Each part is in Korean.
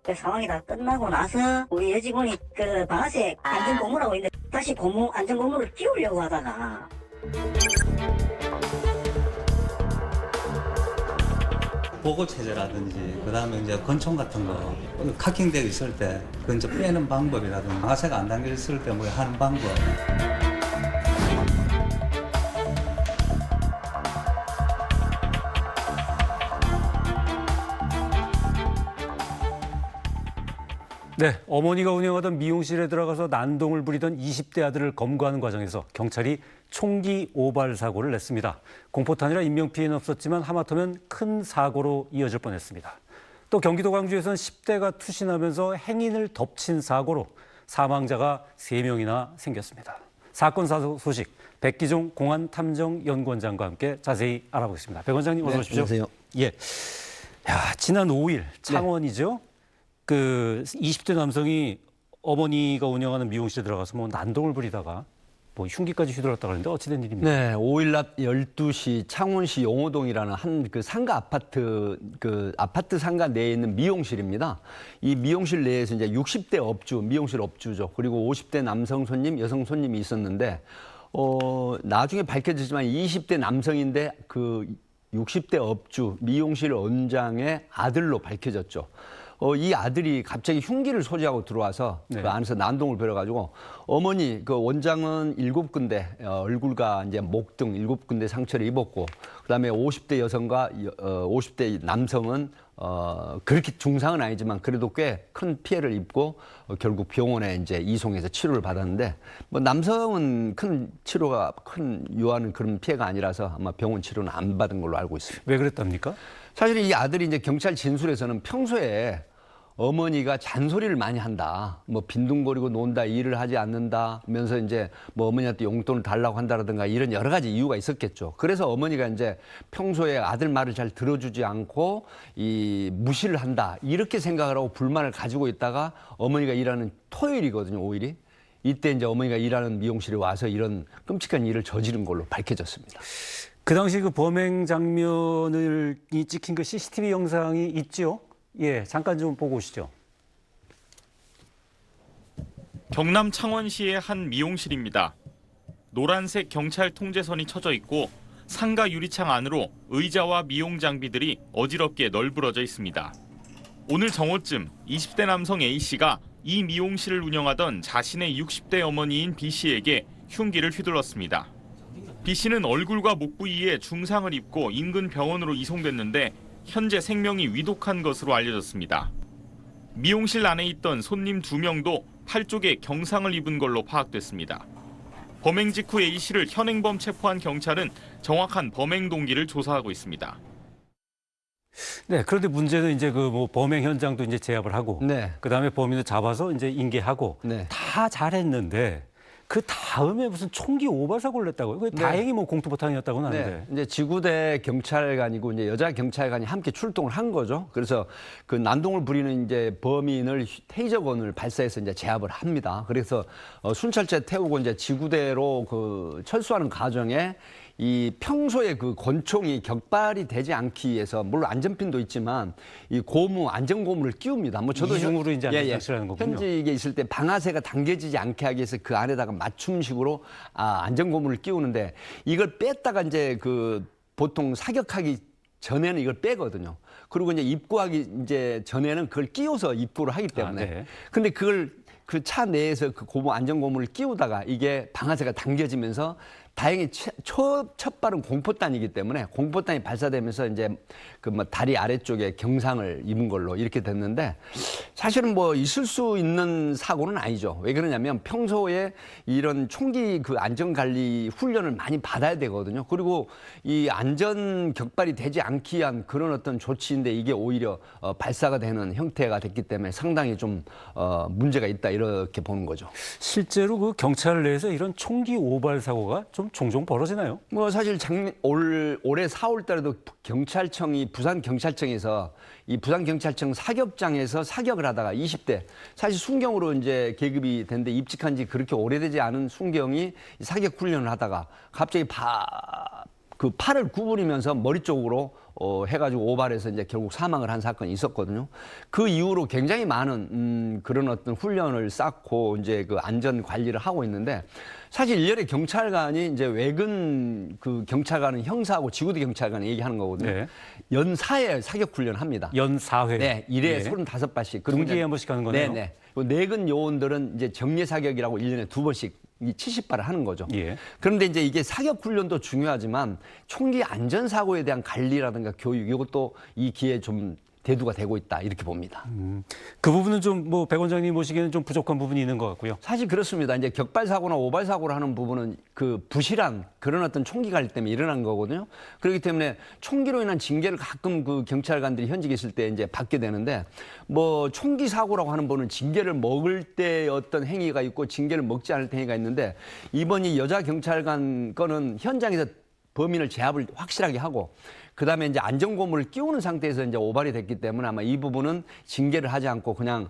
그 상황이 다 끝나고 나서 우리 여직원이 그 방아쇠 안전고무라고 있는데 다시 안전고무를 끼우려고 하다가 보고 체제라든지 그다음에 이제 권총 같은 거 카킹되어 있을 때 그 이제 빼는 방법이라든지 방아쇠가 안 당겨 있을 때 뭐 하는 방법. 네, 어머니가 운영하던 미용실에 들어가서 난동을 부리던 20대 아들을 검거하는 과정에서 경찰이 총기 오발 사고를 냈습니다. 공포탄이라 인명피해는 없었지만 하마터면 큰 사고로 이어질 뻔했습니다. 또 경기도 광주에선 10대가 투신하면서 행인을 덮친 사고로 사망자가 3명이나 생겼습니다. 사건 소식 백기종 공안탐정연구원장과 함께 자세히 알아보겠습니다. 백 원장님 어서 오십시오. 안녕하세요. 예, 지난 5일 창원이죠. 그 20대 남성이 어머니가 운영하는 미용실에 들어가서 뭐 난동을 부리다가 뭐 흉기까지 휘둘렀다고 하는데 어찌된 일입니까? 네, 5일 낮 12시 창원시 용호동이라는 한 그 상가 아파트 아파트 상가 내에 있는 미용실입니다. 이 미용실 내에서 이제 60대 업주, 미용실 업주죠. 그리고 50대 남성 손님, 여성 손님이 있었는데 나중에 밝혀지지만 20대 남성인데 그 60대 업주, 미용실 원장의 아들로 밝혀졌죠. 이 아들이 갑자기 흉기를 소지하고 들어와서 네. 그 안에서 난동을 벌여가지고 어머니 그 원장은 7군데 얼굴과 이제 목 등 7군데 상처를 입었고 그다음에 50대 여성과 50대 남성은 그렇게 중상은 아니지만 그래도 꽤 큰 피해를 입고 결국 병원에 이제 이송해서 치료를 받았는데 뭐 남성은 큰 요하는 그런 피해가 아니라서 아마 병원 치료는 안 받은 걸로 알고 있습니다. 왜 그랬답니까? 사실 이 아들이 이제 경찰 진술에서는 평소에 어머니가 잔소리를 많이 한다. 뭐 빈둥거리고 논다, 일을 하지 않는다면서 이제 뭐 어머니한테 용돈을 달라고 한다라든가 이런 여러 가지 이유가 있었겠죠. 그래서 어머니가 이제 평소에 아들 말을 잘 들어주지 않고 이 무시를 한다. 이렇게 생각을 하고 불만을 가지고 있다가 어머니가 일하는 토요일이거든요, 5일이. 이때 이제 어머니가 일하는 미용실에 와서 이런 끔찍한 일을 저지른 걸로 밝혀졌습니다. 그 당시 그 범행 장면을 찍힌 그 CCTV 영상이 있죠? 예, 잠깐 좀 보고 오시죠. 경남 창원시의 한 미용실입니다. 노란색 경찰 통제선이 쳐져 있고 상가 유리창 안으로 의자와 미용 장비들이 어지럽게 널브러져 있습니다. 오늘 정오쯤 20대 남성 A씨가 이 미용실을 운영하던 자신의 60대 어머니인 B씨에게 흉기를 휘둘렀습니다. B씨는 얼굴과 목 부위에 중상을 입고 인근 병원으로 이송됐는데 현재 생명이 위독한 것으로 알려졌습니다. 미용실 안에 있던 손님 2명도 팔 쪽에 경상을 입은 걸로 파악됐습니다. 범행 직후 A씨를 현행범 체포한 경찰은 정확한 범행 동기를 조사하고 있습니다. 네, 그런데 문제는 이제 그 뭐 범행 현장도 이제 제압을 하고, 네. 그다음에 범인을 잡아서 이제 인계하고 네. 다 잘했는데 그 다음에 무슨 총기 오발 사고를 냈다고요? 그 다행히 뭐 공투포탄이었다고는 하는데. 네, 이제 지구대 경찰관이고 이제 여자 경찰관이 함께 출동을 한 거죠. 그래서 그 난동을 부리는 이제 범인을 테이저건을 발사해서 이제 제압을 합니다. 그래서 순찰차 태우고 이제 지구대로 그 철수하는 과정에 이 평소에 그 권총이 격발이 되지 않기 위해서 물론 안전핀도 있지만 이 안전고무를 끼웁니다. 뭐 저도 이중으로 이제 안전장치라는 거군요. 현직에 있을 때 방아쇠가 당겨지지 않게 하기 위해서 그 안에다가 맞춤식으로 안전고무를 끼우는데 이걸 뺐다가 이제 그 보통 사격하기 전에는 이걸 빼거든요. 그리고 이제 입구하기 이제 전에는 그걸 끼워서 입구를 하기 때문에. 네. 근데 그걸 그 차 내에서 그 안전고무를 끼우다가 이게 방아쇠가 당겨지면서 다행히 첫 발은 공포탄이기 때문에 공포탄이 발사되면서 이제 그 뭐 다리 아래쪽에 경상을 입은 걸로 이렇게 됐는데 사실은 뭐 있을 수 있는 사고는 아니죠. 왜 그러냐면 평소에 이런 총기 그 안전관리 훈련을 많이 받아야 되거든요. 그리고 이 안전 격발이 되지 않기 위한 그런 어떤 조치인데 이게 오히려 발사가 되는 형태가 됐기 때문에 상당히 좀 문제가 있다 이렇게 보는 거죠. 실제로 그 경찰 내에서 이런 총기 오발 사고가 좀 종종 벌어지나요? 뭐 사실 올해 4월 달에도 부산경찰청에서 이 부산경찰청 사격장에서 사격을 하다가 20대 사실 순경으로 이제 계급이 됐는데 입직한 지 그렇게 오래되지 않은 순경이 사격 훈련을 하다가 갑자기 그 팔을 구부리면서 머리 쪽으로 해가지고 오발해서 이제 결국 사망을 한 사건이 있었거든요. 그 이후로 굉장히 많은 그런 어떤 훈련을 쌓고 이제 그 안전 관리를 하고 있는데 사실 일련의 경찰관이 이제 외근 그 경찰관은 형사하고 지구대 경찰관이 얘기하는 거거든요. 네. 연 4회 사격 훈련을 합니다. 연 4회. 네, 1회에 예. 35발씩. 분기에 한 번씩 하는 거네요. 네네. 내근 요원들은 이제 정례 사격이라고 1년에 2번씩 이 70발을 하는 거죠. 예. 그런데 이제 이게 사격 훈련도 중요하지만 총기 안전 사고에 대한 관리라든가 교육 이것도 이 기회에 좀 대두가 되고 있다 이렇게 봅니다. 그 부분은 좀 뭐 백 원장님 보시기에는 좀 부족한 부분이 있는 것 같고요. 사실 그렇습니다. 이제 격발 사고나 오발 사고를 하는 부분은 그 부실한 그런 어떤 총기 관리 때문에 일어난 거거든요. 그렇기 때문에 총기로 인한 징계를 가끔 그 경찰관들이 현직에 있을 때 이제 받게 되는데 뭐 총기 사고라고 하는 거는 징계를 먹을 때 어떤 행위가 있고 징계를 먹지 않을 때 행위가 있는데 이번 이 여자 경찰관 거는 현장에서 범인을 제압을 확실하게 하고 그다음에 이제 안전고무를 끼우는 상태에서 이제 오발이 됐기 때문에 아마 이 부분은 징계를 하지 않고 그냥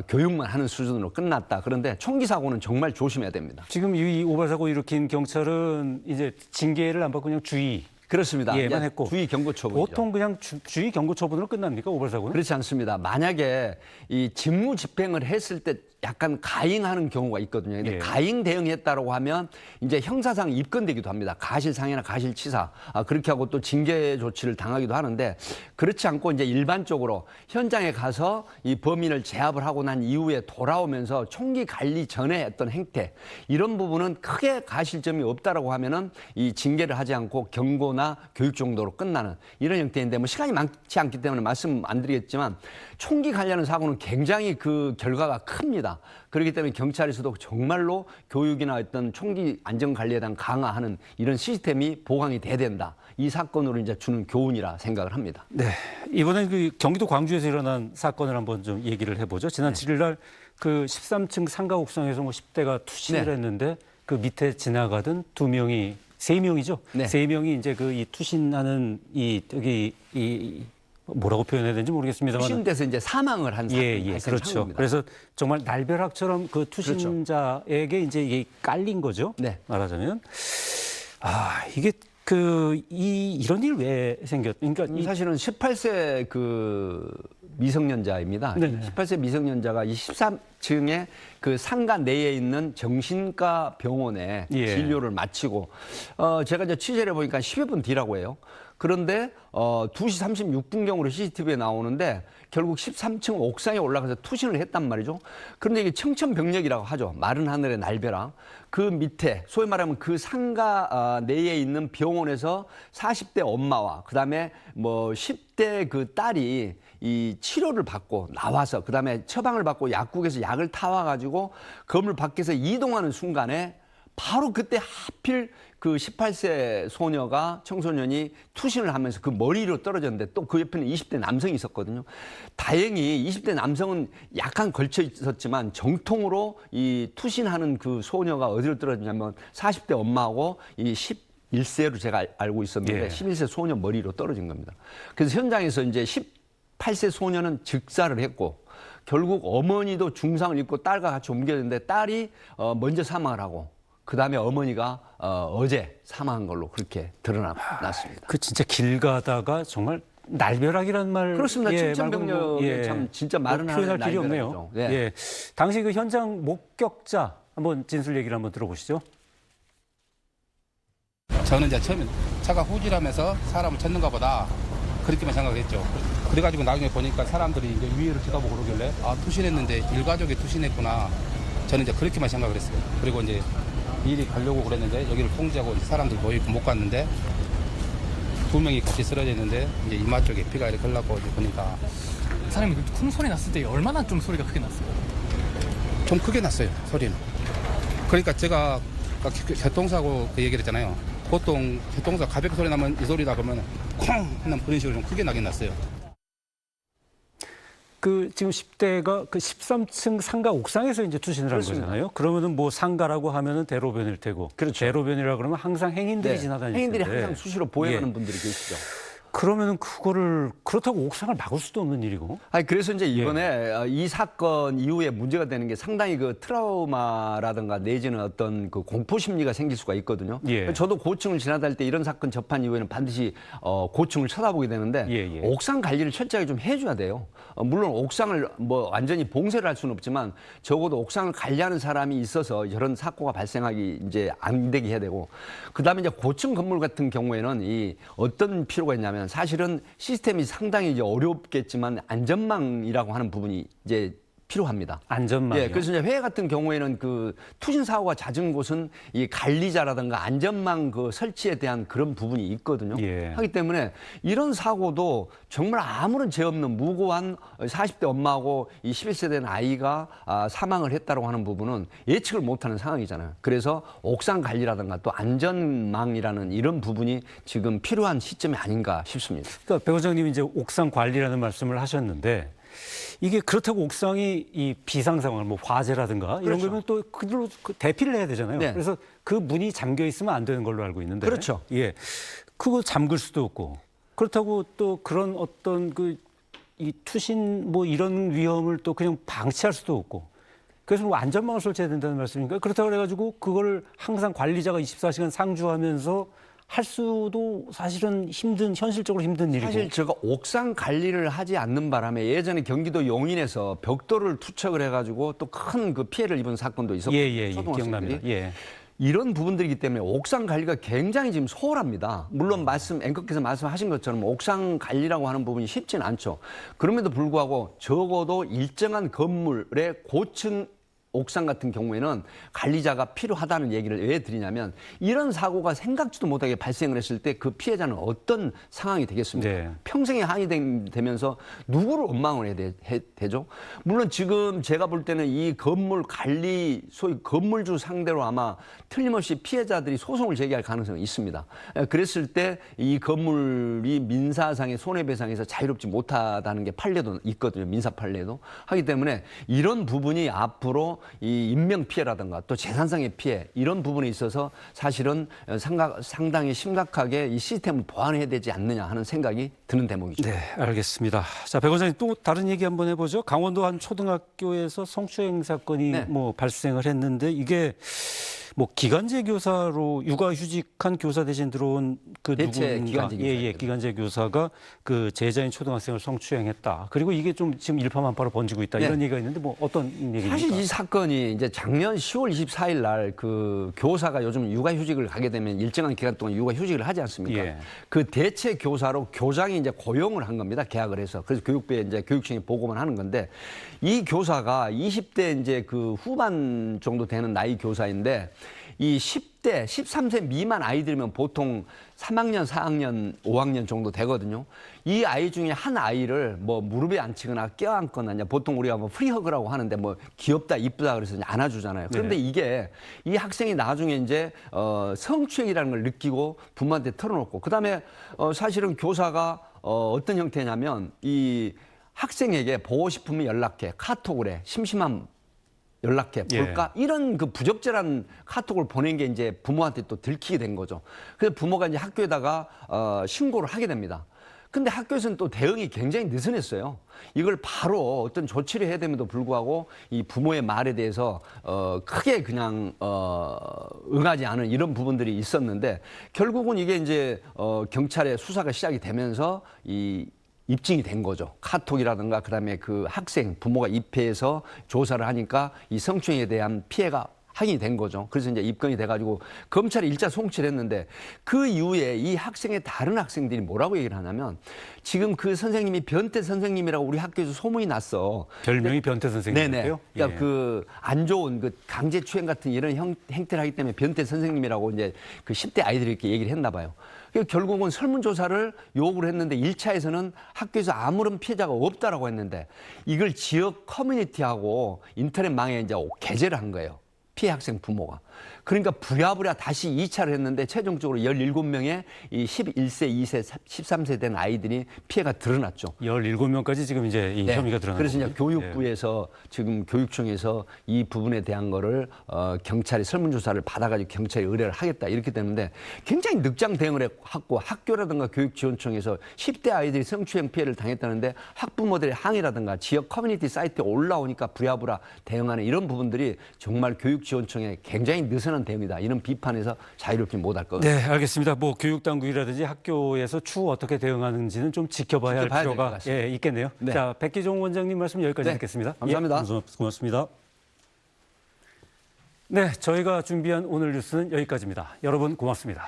교육만 하는 수준으로 끝났다. 그런데 총기 사고는 정말 조심해야 됩니다. 지금 이 오발 사고 일으킨 경찰은 이제 징계를 안 받고 그냥 주의. 그렇습니다. 예만 했고 주의 경고 처분이죠. 보통 그냥 주의 경고 처분으로 끝납니까 오발 사고는? 그렇지 않습니다. 만약에 이 직무 집행을 했을 때 약간 가행하는 경우가 있거든요. 근데 예. 가행 대응했다라고 하면 이제 형사상 입건되기도 합니다. 가실상해나 가실치사 그렇게 하고 또 징계 조치를 당하기도 하는데 그렇지 않고 이제 일반적으로 현장에 가서 이 범인을 제압을 하고 난 이후에 돌아오면서 총기 관리 전에 했던 행태 이런 부분은 크게 가실점이 없다라고 하면은 이 징계를 하지 않고 경고나 교육 정도로 끝나는 이런 형태인데 뭐 시간이 많지 않기 때문에 말씀 안 드리겠지만 총기 관련한 사고는 굉장히 그 결과가 큽니다. 그렇기 때문에 경찰에서도 정말로 교육이나 어떤 총기 안전 관리에 대한 강화하는 이런 시스템이 보강이 돼야 된다. 이 사건으로 이제 주는 교훈이라 생각을 합니다. 네. 이번엔 그 경기도 광주에서 일어난 사건을 한번 좀 얘기를 해보죠. 지난 7일 날 그 13층 상가 옥상에서 뭐 10대가 투신을 했는데 그 밑에 지나가던 세 명이죠. 네. 세 명이 이제 그 이 투신하는 이 뭐라고 표현해야 되는지 모르겠습니다만. 투신돼서 이제 사망을 한 사건이 발생한 그렇죠. 겁니다. 그래서 정말 날벼락처럼 그 투신자에게 이제 이게 깔린 거죠. 네. 말하자면 이게 이런 일 왜 그러니까 사실은 18세 그 미성년자입니다. 네네. 18세 미성년자가 이 13층에 그 상가 내에 있는 정신과 병원에 예. 진료를 마치고 제가 이제 취재를 해보니까 10여 분 뒤라고 해요. 그런데 2시 36분경으로 CCTV에 나오는데 결국 13층 옥상에 올라가서 투신을 했단 말이죠. 그런데 이게 청천벽력이라고 하죠. 마른 하늘의 날벼락. 그 밑에 소위 말하면 그 상가 내에 있는 병원에서 40대 엄마와 그다음에 뭐 10대 그 딸이 이 치료를 받고 나와서 그다음에 처방을 받고 약국에서 약을 타와가지고 건물 밖에서 이동하는 순간에 바로 그때 하필 그 18세 소녀가 청소년이 투신을 하면서 그 머리로 떨어졌는데 또 그 옆에는 20대 남성이 있었거든요. 다행히 20대 남성은 약간 걸쳐 있었지만 정통으로 이 투신하는 그 소녀가 어디로 떨어졌냐면 40대 엄마하고 이 11세로 제가 알고 있었는데 예. 11세 소녀 머리로 떨어진 겁니다. 그래서 현장에서 이제 18세 소녀는 즉사를 했고 결국 어머니도 중상을 입고 딸과 같이 옮겨졌는데 딸이 먼저 사망을 하고 그다음에 어머니가 어제 사망한 걸로 그렇게 드러났습니다. 그 진짜 길 가다가 정말 날벼락이란 말 그렇습니다. 예, 청천벽력에 말고 참 진짜 말은 표현할 하는 길이 없네요. 날벼락이죠. 네. 예. 당시 그 현장 목격자 한번 진술 얘기를 한번 들어보시죠. 저는 이제 처음에 차가 후진하면서 사람을 쳤는가 보다 그렇게만 생각했죠. 그래가지고 나중에 보니까 사람들이 이제 위를 쳐다보고 그러길래 투신했는데 일가족이 투신했구나. 저는 이제 그렇게만 생각을 했어요. 그리고 이제 일이 가려고 그랬는데 여기를 통제하고 이제 사람들 모이고 못 갔는데 2명이 같이 쓰러져 있는데 이제 이마 쪽에 피가 이렇게 흘러고 이제 보니까 사람이 큰 소리 났을 때 얼마나 좀 소리가 크게 났어요? 좀 크게 났어요, 소리는. 그러니까 제가 교통사고 그 얘기를 했잖아요. 보통 교통사고 가볍게 소리 나면 이 소리다 그러면 콩 하는 그런 식으로 좀 크게 나긴 났어요. 그 지금 10대가 그 13층 상가 옥상에서 이제 투신을 한 그렇습니다. 거잖아요. 그러면은 뭐 상가라고 하면은 대로변일 테고. 그렇죠. 대로변이라 그러면 항상 행인들이 지나다닐 행인들이 텐데. 항상 수시로 보행하는 예. 분들이 계시죠. 그러면은 그거를 그렇다고 옥상을 막을 수도 없는 일이고. 아니 그래서 이제 이번에 이 사건 이후에 문제가 되는 게 상당히 그 트라우마라든가 내지는 어떤 그 공포 심리가 생길 수가 있거든요. 예. 저도 고층을 지나다닐 때 이런 사건 접한 이후에는 반드시 고층을 쳐다보게 되는데 예. 옥상 관리를 철저하게 좀 해줘야 돼요. 물론 옥상을 뭐 완전히 봉쇄를 할 수는 없지만 적어도 옥상을 관리하는 사람이 있어서 이런 사고가 발생하기 이제 안 되게 해야 되고, 그다음에 이제 고층 건물 같은 경우에는 이 어떤 필요가 있냐면 사실은 시스템이 상당히 이제 어렵겠지만 안전망이라고 하는 부분이 이제 필요합니다. 안전망이요? 예, 그래서 이제 회해 같은 경우에는 그 투신 사고가 잦은 곳은 이 관리자라든가 안전망 그 설치에 대한 그런 부분이 있거든요. 예. 하기 때문에 이런 사고도 정말 아무런 죄 없는 무고한 40대 엄마하고 이 11세 된 아이가 사망을 했다고 하는 부분은 예측을 못하는 상황이잖아요. 그래서 옥상 관리라든가 또 안전망이라는 이런 부분이 지금 필요한 시점이 아닌가 싶습니다. 그러니까 배 원장님이 이제 옥상 관리라는 말씀을 하셨는데, 이게 그렇다고 옥상이 이 비상 상황, 뭐 화재라든가 이런 그렇죠. 거면 또 그대로 대피를 해야 되잖아요. 네. 그래서 그 문이 잠겨 있으면 안 되는 걸로 알고 있는데. 그렇죠. 예, 그거 잠글 수도 없고, 그렇다고 또 그런 어떤 그 이 투신 뭐 이런 위험을 또 그냥 방치할 수도 없고. 그래서 뭐 안전망을 설치해야 된다는 말씀입니까? 그렇다고 그래가지고 그거를 항상 관리자가 24시간 상주하면서 할 수도 사실은 현실적으로 힘든 일이고. 사실 제가 옥상 관리를 하지 않는 바람에 예전에 경기도 용인에서 벽돌을 투척을 해가지고 또 큰 그 피해를 입은 사건도 있었거든요. 예, 초등학생들이. 기억납니다. 예. 이런 부분들이기 때문에 옥상 관리가 굉장히 지금 소홀합니다. 물론 앵커께서 말씀하신 것처럼 옥상 관리라고 하는 부분이 쉽지는 않죠. 그럼에도 불구하고 적어도 일정한 건물의 고층 옥상 같은 경우에는 관리자가 필요하다는 얘기를 왜 드리냐면, 이런 사고가 생각지도 못하게 발생을 했을 때 그 피해자는 어떤 상황이 되겠습니까? 네. 평생에 항의되면서 누구를 원망을 해야 되죠? 물론 지금 제가 볼 때는 이 건물 관리, 소위 건물주 상대로 아마 틀림없이 피해자들이 소송을 제기할 가능성이 있습니다. 그랬을 때 이 건물이 민사상의 손해배상에서 자유롭지 못하다는 게 판례도 있거든요. 민사 판례도. 하기 때문에 이런 부분이 앞으로 이 인명 피해라든가 또 재산상의 피해, 이런 부분에 있어서 사실은 상당히 심각하게 이 시스템을 보완해야 되지 않느냐 하는 생각이 드는 대목이죠. 네, 알겠습니다. 자, 배 원장님 또 다른 얘기 한번 해보죠. 강원도 한 초등학교에서 성추행 사건이 네. 뭐 발생을 했는데, 이게 뭐 기간제 교사로 육아휴직한 교사 대신 들어온 그 대체 누군가, 기간제 교사입니다. 기간제 교사가 그 제자인 초등학생을 성추행했다. 그리고 이게 좀 지금 일파만파로 번지고 있다. 네. 이런 얘기가 있는데 뭐 어떤 얘기입니까? 사실 이 사건이 이제 작년 10월 24일 날 그 교사가 요즘 육아휴직을 가게 되면 일정한 기간 동안 육아휴직을 하지 않습니까? 예. 그 대체 교사로 교장이 이제 고용을 한 겁니다. 계약을 해서. 그래서 교육부에 이제 교육청에 보고만 하는 건데, 이 교사가 20대 이제 그 후반 정도 되는 나이 교사인데, 이 10대, 13세 미만 아이들이면 보통 3학년, 4학년, 5학년 정도 되거든요. 이 아이 중에 한 아이를 뭐 무릎에 앉히거나 껴안거나, 이제 보통 우리가 뭐 프리허그라고 하는데 뭐 귀엽다, 이쁘다 그래서 이제 안아주잖아요. 그런데 이게 이 학생이 나중에 이제 성추행이라는 걸 느끼고 부모한테 털어놓고, 그다음에 사실은 교사가 어떤 형태냐면 이 학생에게 보고 싶으면 연락해, 카톡을 해, 심심하면 연락해 볼까? 이런 그 부적절한 카톡을 보낸 게 이제 부모한테 또 들키게 된 거죠. 그래서 부모가 이제 학교에다가 신고를 하게 됩니다. 근데 학교에서는 또 대응이 굉장히 느슨했어요. 이걸 바로 어떤 조치를 해야 됨에도 불구하고 이 부모의 말에 대해서 크게 그냥 응하지 않은 이런 부분들이 있었는데, 결국은 이게 이제 경찰의 수사가 시작이 되면서 이 입증이 된 거죠. 카톡이라든가 그다음에 그 학생 부모가 입회해서 조사를 하니까 이 성추행에 대한 피해가 확인이 된 거죠. 그래서 이제 입건이 돼가지고 검찰이 일자 송치를 했는데, 그 이후에 이 학생의 다른 학생들이 뭐라고 얘기를 하냐면, 지금 그 선생님이 변태 선생님이라고 우리 학교에서 소문이 났어. 별명이 변태 네네. 선생님이에요? 그러니까 그 안 좋은 그 강제추행 같은 이런 행태를 하기 때문에 변태 선생님이라고 이제 그 10대 아이들이 이렇게 얘기를 했나 봐요. 결국은 설문조사를 요구를 했는데 1차에서는 학교에서 아무런 피해자가 없다라고 했는데, 이걸 지역 커뮤니티하고 인터넷망에 이제 게재를 한 거예요. 피해 학생 부모가. 그러니까 부랴부랴 다시 2차를 했는데 최종적으로 17명의 이 11세, 2세, 13세 된 아이들이 피해가 드러났죠. 17명까지 지금 이제 이 혐의가 드러났습니다. 그래서 이제 교육부에서 지금 교육청에서 이 부분에 대한 거를 경찰이 설문조사를 받아가지고 경찰이 의뢰를 하겠다 이렇게 되는데 굉장히 늑장 대응을 했고 학교라든가 교육지원청에서 10대 아이들이 성추행 피해를 당했다는데 학부모들의 항의라든가 지역 커뮤니티 사이트에 올라오니까 부랴부랴 대응하는 이런 부분들이 정말 교육지원청의 굉장히 느슨한 대응이다. 이런 비판에서 자유롭지 못할 것 같습니다. 네, 알겠습니다. 뭐 교육당국이라든지 학교에서 추후 어떻게 대응하는지는 좀 지켜봐야 할 필요가 있겠네요. 네. 자, 백기종 원장님 말씀 여기까지 네, 듣겠습니다. 감사합니다. 고맙습니다. 네, 저희가 준비한 오늘 뉴스는 여기까지입니다. 여러분 고맙습니다.